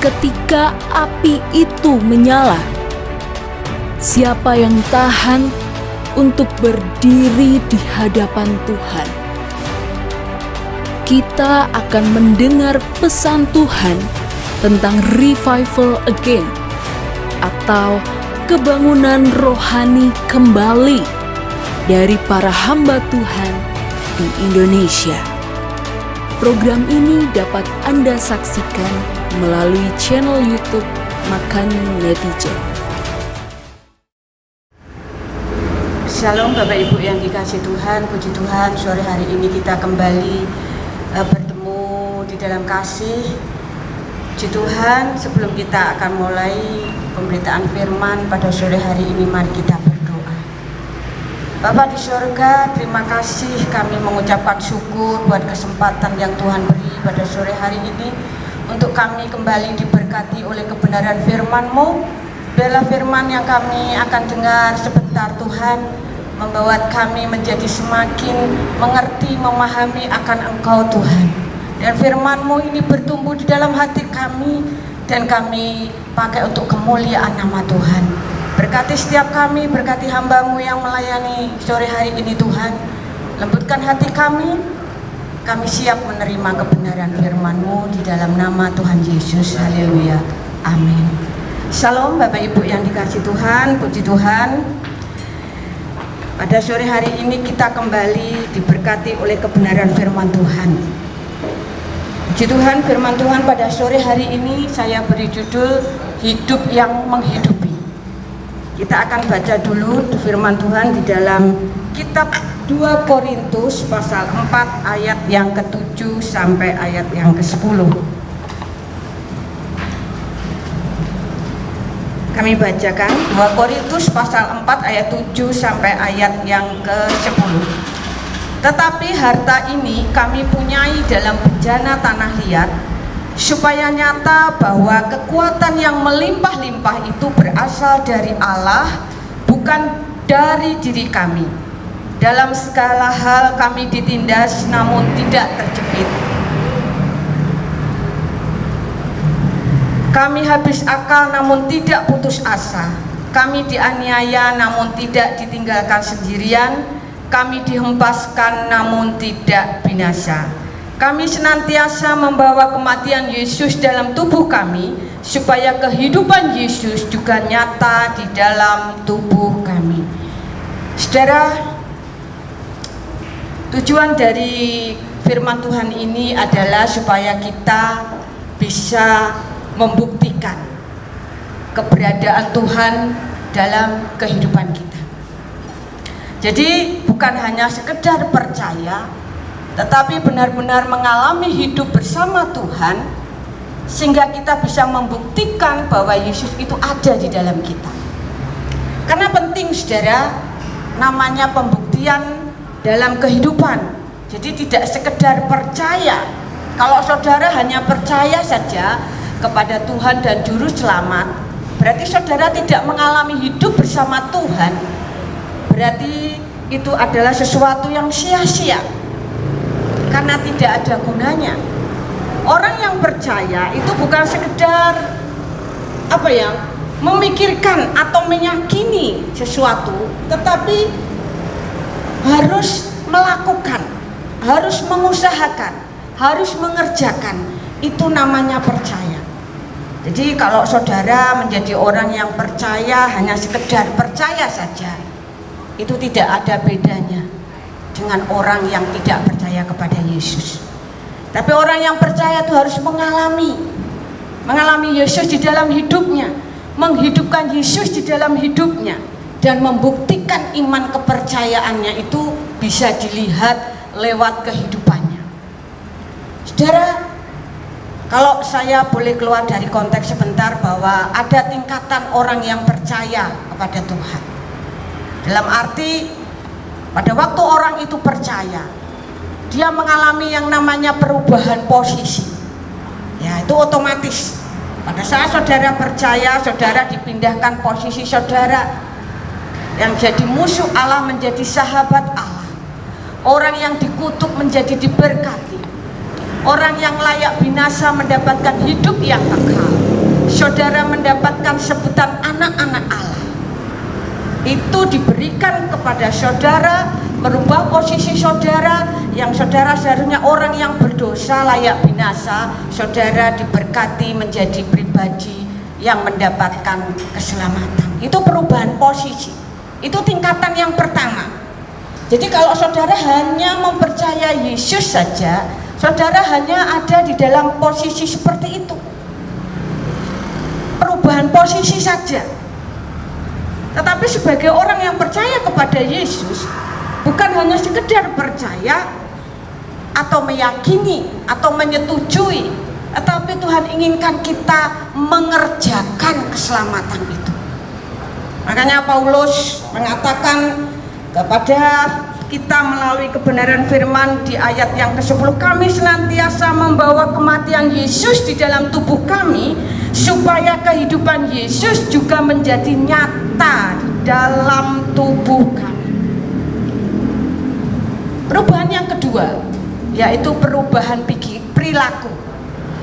ketika api itu menyala. Siapa yang tahan untuk berdiri di hadapan Tuhan? Kita akan mendengar pesan Tuhan tentang revival again atau kebangunan rohani kembali dari para hamba Tuhan di Indonesia. Program ini dapat Anda saksikan melalui channel YouTube Makan Netizen. Shalom Bapak Ibu yang dikasihi Tuhan, puji Tuhan, sore hari ini kita kembali bertemu di dalam kasih. Puji Tuhan, sebelum kita akan mulai pemberitaan firman pada sore hari ini, mari kita berdoa. Bapa di surga, terima kasih, kami mengucapkan syukur buat kesempatan yang Tuhan beri pada sore hari ini untuk kami kembali diberkati oleh kebenaran firman-Mu. Biarlah firman yang kami akan dengar sebentar Tuhan membawa kami menjadi semakin mengerti, memahami akan Engkau Tuhan. Dan firman-Mu ini bertumbuh di dalam hati kami dan kami pakai untuk kemuliaan nama Tuhan. Berkati setiap kami, berkati hamba-Mu yang melayani sore hari ini Tuhan. Lembutkan hati kami siap menerima kebenaran firman-Mu di dalam nama Tuhan Yesus. Haleluya. Amin. Shalom Bapak Ibu yang dikasihi Tuhan, puji Tuhan. Pada sore hari ini kita kembali diberkati oleh kebenaran firman Tuhan. Puji Tuhan, firman Tuhan pada sore hari ini saya beri judul Hidup yang Menghidupi. Kita akan baca dulu firman Tuhan di dalam kitab 2 Korintus pasal 4 ayat yang ke-7 sampai ayat yang ke-10. Kami bacakan 2 Korintus pasal 4 ayat 7 sampai ayat yang ke-10. Tetapi harta ini kami punyai dalam bejana tanah liat, supaya nyata bahwa kekuatan yang melimpah-limpah itu berasal dari Allah, bukan dari diri kami. Dalam segala hal kami ditindas namun tidak terjepit. Kami habis akal namun tidak putus asa. Kami dianiaya namun tidak ditinggalkan sendirian. Kami dihempaskan namun tidak binasa. Kami senantiasa membawa kematian Yesus dalam tubuh kami, supaya kehidupan Yesus juga nyata di dalam tubuh kami. Saudara, tujuan dari firman Tuhan ini adalah supaya kita bisa membuktikan keberadaan Tuhan dalam kehidupan kita. Jadi bukan hanya sekedar percaya, tetapi benar-benar mengalami hidup bersama Tuhan, sehingga kita bisa membuktikan bahwa Yesus itu ada di dalam kita. Karena penting saudara, namanya pembuktian dalam kehidupan. Jadi tidak sekedar percaya. Kalau saudara hanya percaya saja kepada Tuhan dan Juru Selamat, berarti saudara tidak mengalami hidup bersama Tuhan. Berarti itu adalah sesuatu yang sia-sia, karena tidak ada gunanya. Orang yang percaya itu bukan sekedar memikirkan atau meyakini sesuatu, tetapi harus melakukan, harus mengusahakan, harus mengerjakan. Itu namanya percaya. Jadi kalau saudara menjadi orang yang percaya hanya sekedar percaya saja, itu tidak ada bedanya dengan orang yang tidak percaya kepada Yesus. Tapi orang yang percaya itu harus mengalami Yesus di dalam hidupnya, menghidupkan Yesus di dalam hidupnya, dan membuktikan iman kepercayaannya itu bisa dilihat lewat kehidupannya. Saudara, kalau saya boleh keluar dari konteks sebentar, bahwa ada tingkatan orang yang percaya kepada Tuhan. Dalam arti, pada waktu orang itu percaya, dia mengalami yang namanya perubahan posisi. Ya, itu otomatis. Pada saat saudara percaya, saudara dipindahkan posisi saudara. Yang jadi musuh Allah menjadi sahabat Allah. Orang yang dikutuk menjadi diberkati. Orang yang layak binasa mendapatkan hidup yang kekal. saudara mendapatkan sebutan anak-anak Allah, itu diberikan kepada saudara, merubah posisi saudara yang saudara seharusnya orang yang berdosa layak binasa, saudara diberkati menjadi pribadi yang mendapatkan keselamatan. Itu perubahan posisi, itu tingkatan yang pertama. Jadi kalau saudara hanya mempercayai Yesus saja, saudara hanya ada di dalam posisi seperti itu, perubahan posisi saja. Tetapi sebagai orang yang percaya kepada Yesus, bukan hanya sekedar percaya atau meyakini atau menyetujui, tetapi Tuhan inginkan kita mengerjakan keselamatan itu. Makanya Paulus mengatakan kepada kita melalui kebenaran firman di ayat yang ke-10, kami senantiasa membawa kematian Yesus di dalam tubuh kami, supaya kehidupan Yesus juga menjadi nyata di dalam tubuh kami. Perubahan yang kedua yaitu perubahan perilaku.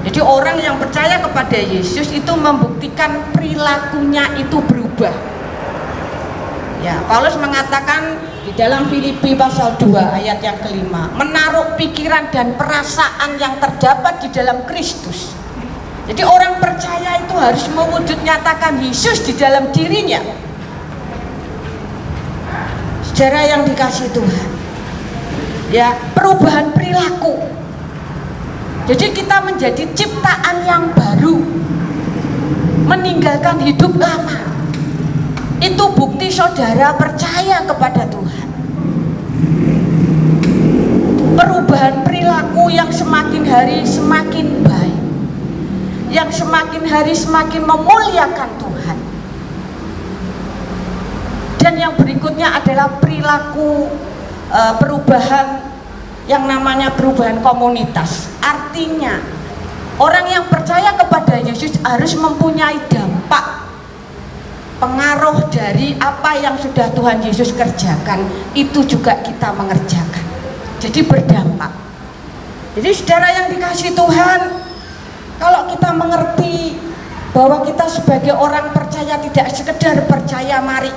Jadi orang yang percaya kepada Yesus itu membuktikan perilakunya itu berubah. Ya, Paulus mengatakan di dalam Filipi pasal 2 ayat yang ke-5, menaruh pikiran dan perasaan yang terdapat di dalam Kristus. Jadi orang percaya itu harus mewujud nyatakan Yesus di dalam dirinya. Saudara yang dikasihi Tuhan, ya, perubahan perilaku. Jadi kita menjadi ciptaan yang baru, meninggalkan hidup lama. Itu bukti saudara percaya kepada Tuhan. Perubahan perilaku yang semakin hari semakin baik, yang semakin hari semakin memuliakan Tuhan. Dan yang berikutnya adalah perilaku perubahan yang namanya perubahan komunitas. Artinya orang yang percaya kepada Yesus harus mempunyai dampak, pengaruh dari apa yang sudah Tuhan Yesus kerjakan, itu juga kita mengerjakan. Jadi berdampak. Jadi saudara yang dikasihi Tuhan, kalau kita mengerti bahwa kita sebagai orang percaya tidak sekedar percaya, mari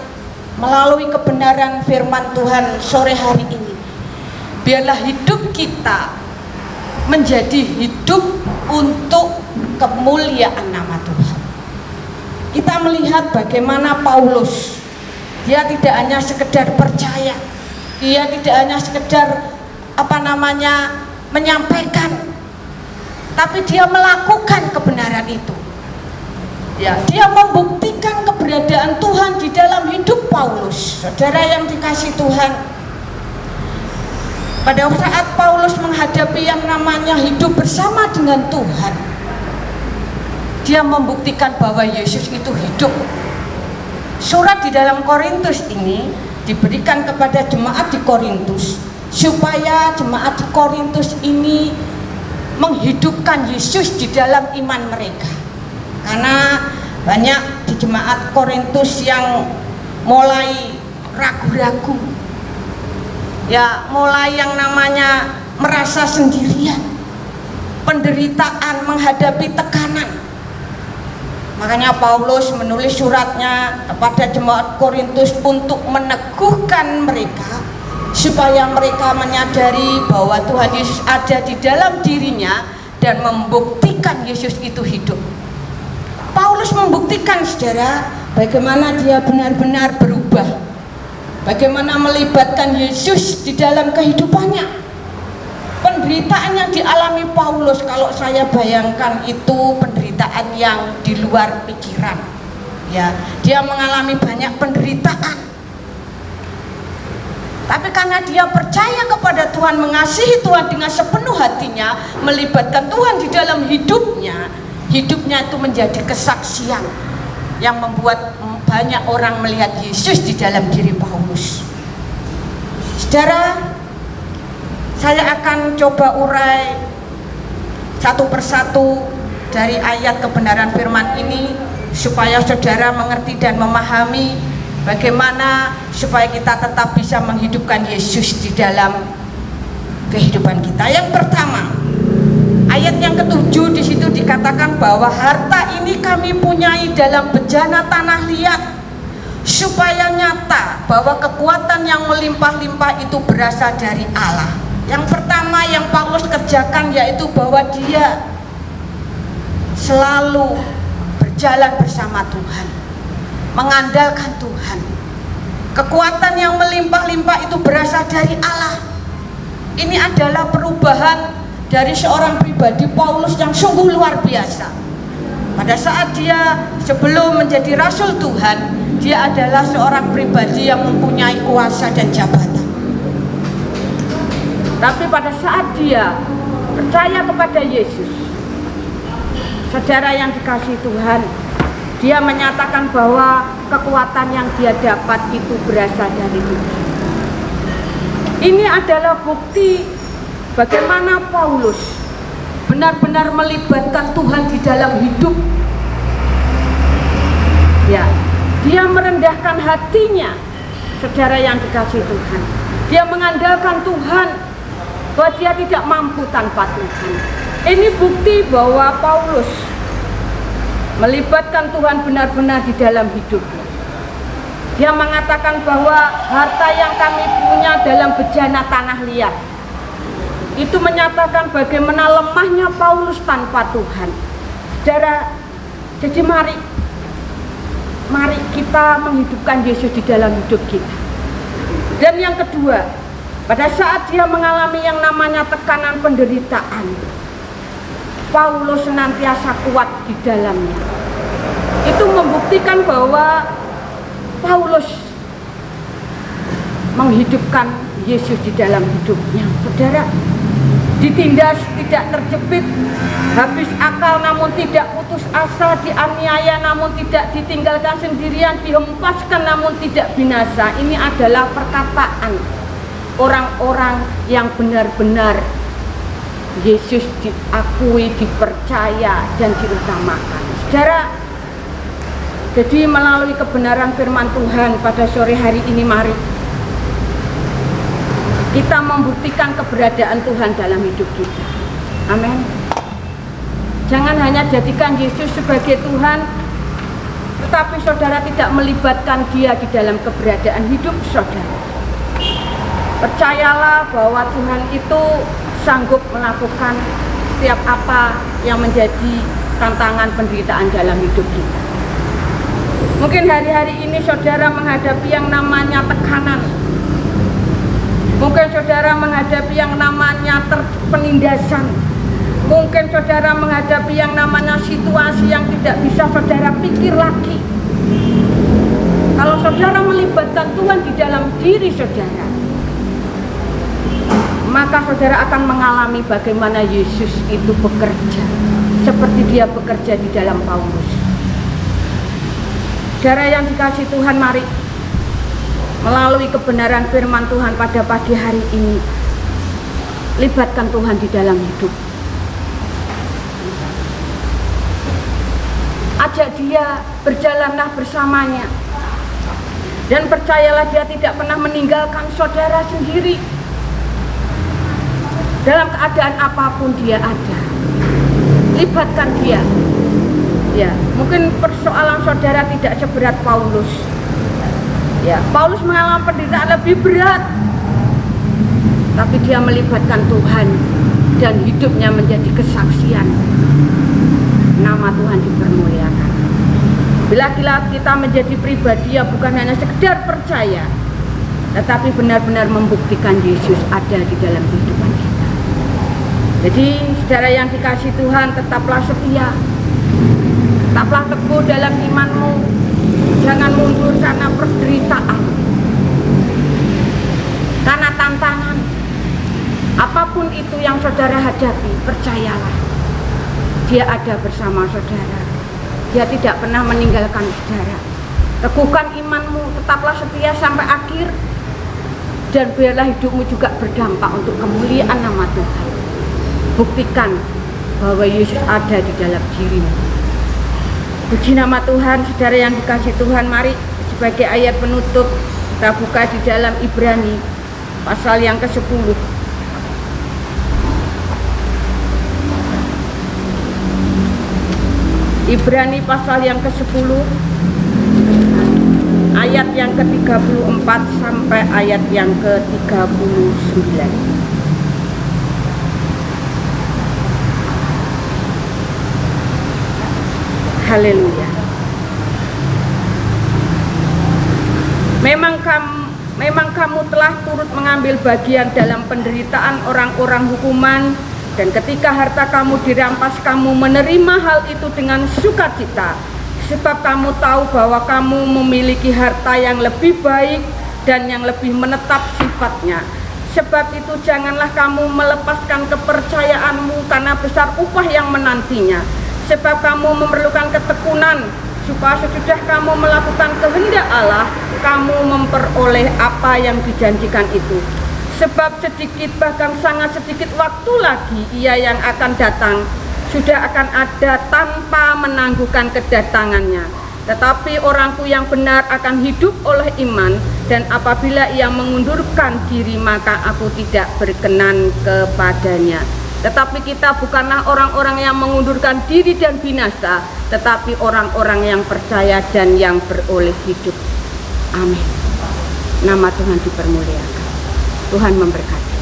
melalui kebenaran firman Tuhan sore hari ini, biarlah hidup kita menjadi hidup untuk kemuliaan nama Tuhan. Kita melihat bagaimana Paulus, dia tidak hanya sekedar percaya, dia tidak hanya sekedar menyampaikan, tapi dia melakukan kebenaran itu. Ya, dia membuktikan keberadaan Tuhan di dalam hidup Paulus. Saudara yang dikasihi Tuhan, pada saat Paulus menghadapi yang namanya hidup bersama dengan Tuhan, dia membuktikan bahwa Yesus itu hidup. Surat di dalam Korintus ini diberikan kepada jemaat di Korintus, supaya jemaat di Korintus ini menghidupkan Yesus di dalam iman mereka. Karena banyak di jemaat Korintus yang mulai ragu-ragu, ya, mulai yang namanya merasa sendirian, penderitaan, menghadapi tekanan. Makanya Paulus menulis suratnya kepada jemaat Korintus untuk meneguhkan mereka, supaya mereka menyadari bahwa Tuhan Yesus ada di dalam dirinya dan membuktikan Yesus itu hidup. Paulus membuktikan, saudara, bagaimana dia benar-benar berubah, bagaimana melibatkan Yesus di dalam kehidupannya. Penderitaan yang dialami Paulus, kalau saya bayangkan, itu penderitaan yang di luar pikiran. Ya, dia mengalami banyak penderitaan. Tapi karena dia percaya kepada Tuhan, mengasihi Tuhan dengan sepenuh hatinya, melibatkan Tuhan di dalam hidupnya, hidupnya itu menjadi kesaksian yang membuat banyak orang melihat Yesus di dalam diri Paulus. Saudara, saya akan coba urai satu persatu dari ayat kebenaran firman ini, supaya saudara mengerti dan memahami bagaimana supaya kita tetap bisa menghidupkan Yesus di dalam kehidupan kita. Yang pertama, Ayat yang ke-7 di situ dikatakan bahwa harta ini kami punyai dalam bejana tanah liat, supaya nyata bahwa kekuatan yang melimpah-limpah itu berasal dari Allah. Yang pertama yang Paulus kerjakan yaitu bahwa dia selalu berjalan bersama Tuhan, mengandalkan Tuhan. Kekuatan yang melimpah-limpah itu berasal dari Allah. Ini adalah perubahan dari seorang pribadi Paulus yang sungguh luar biasa. Pada saat dia sebelum menjadi rasul Tuhan, dia adalah seorang pribadi yang mempunyai kuasa dan jabatan. Tapi pada saat dia percaya kepada Yesus, saudara yang dikasihi Tuhan, dia menyatakan bahwa kekuatan yang dia dapat itu berasal dari Tuhan. Ini adalah bukti bagaimana Paulus benar-benar melibatkan Tuhan di dalam hidup. Ya, dia merendahkan hatinya, saudara yang dikasihi Tuhan. Dia mengandalkan Tuhan, bahwa dia tidak mampu tanpa Tuhan. Ini bukti bahwa Paulus melibatkan Tuhan benar-benar di dalam hidupnya. Dia mengatakan bahwa harta yang kami punya dalam bejana tanah liat. Itu menyatakan bagaimana lemahnya Paulus tanpa Tuhan. Saudara, jadi mari kita menghidupkan Yesus di dalam hidup kita. Dan yang kedua, pada saat dia mengalami yang namanya tekanan penderitaan, Paulus senantiasa kuat di dalamnya. Itu membuktikan bahwa Paulus menghidupkan Yesus di dalam hidupnya. Saudara, ditindas tidak terjepit, habis akal namun tidak putus asa, dianiaya namun tidak ditinggalkan sendirian, dihempaskan namun tidak binasa. Ini adalah perkataan orang-orang yang benar-benar Yesus diakui, dipercaya, dan diutamakan. Saudara, jadi melalui kebenaran firman Tuhan pada sore hari ini, mari kita membuktikan keberadaan Tuhan dalam hidup kita. Amin. Jangan hanya jadikan Yesus sebagai Tuhan, tetapi saudara tidak melibatkan Dia di dalam keberadaan hidup saudara. Percayalah bahwa Tuhan itu sanggup melakukan setiap apa yang menjadi tantangan penderitaan dalam hidup kita. Mungkin hari-hari ini saudara menghadapi yang namanya tekanan. Mungkin saudara menghadapi yang namanya penindasan. Mungkin saudara menghadapi yang namanya situasi yang tidak bisa saudara pikir lagi. Kalau saudara melibatkan Tuhan di dalam diri saudara, maka saudara akan mengalami bagaimana Yesus itu bekerja, seperti Dia bekerja di dalam Paulus. Saudara yang dikasihi Tuhan, mari melalui kebenaran firman Tuhan pada pagi hari ini, libatkan Tuhan di dalam hidup. Ajak Dia, berjalanlah bersamanya. Dan percayalah Dia tidak pernah meninggalkan saudara sendiri. Dalam keadaan apapun Dia ada. Libatkan Dia. Ya, mungkin persoalan saudara tidak seberat Paulus. Ya, Paulus mengalami penderitaan lebih berat, tapi dia melibatkan Tuhan dan hidupnya menjadi kesaksian. Nama Tuhan dipermuliakan. Bila kita menjadi pribadi yang bukan hanya sekedar percaya, tetapi benar-benar membuktikan Yesus ada di dalam kehidupan kita. Jadi, saudara yang dikasihi Tuhan, tetaplah setia, tetaplah teguh dalam imanmu. Jangan mundur karena penderitaan, karena tantangan. Apapun itu yang saudara hadapi, percayalah Dia ada bersama saudara. Dia tidak pernah meninggalkan saudara. Teguhkan imanmu, tetaplah setia sampai akhir, dan biarlah hidupmu juga berdampak untuk kemuliaan nama Tuhan. Buktikan bahwa Yesus ada di dalam dirimu. Puji nama Tuhan. Saudara yang dikasihi Tuhan, mari sebagai ayat penutup kita buka di dalam Ibrani pasal yang ke-10. Ibrani pasal yang ke-10 ayat yang ke-34 sampai ayat yang ke-39. Haleluya. Memang kamu telah turut mengambil bagian dalam penderitaan orang-orang hukuman, dan ketika harta kamu dirampas, kamu menerima hal itu dengan sukacita, sebab kamu tahu bahwa kamu memiliki harta yang lebih baik dan yang lebih menetap sifatnya. Sebab itu janganlah kamu melepaskan kepercayaanmu, karena besar upah yang menantinya. Sebab kamu memerlukan ketekunan, supaya sesudah kamu melakukan kehendak Allah, kamu memperoleh apa yang dijanjikan itu. Sebab sedikit, bahkan sangat sedikit waktu lagi Ia yang akan datang sudah akan ada tanpa menangguhkan kedatangannya. Tetapi orangku yang benar akan hidup oleh iman, dan apabila ia mengundurkan diri, maka aku tidak berkenan kepadanya. Tetapi kita bukanlah orang-orang yang mengundurkan diri dan binasa, tetapi orang-orang yang percaya dan yang beroleh hidup. Amin. Nama Tuhan dipermuliakan. Tuhan memberkati.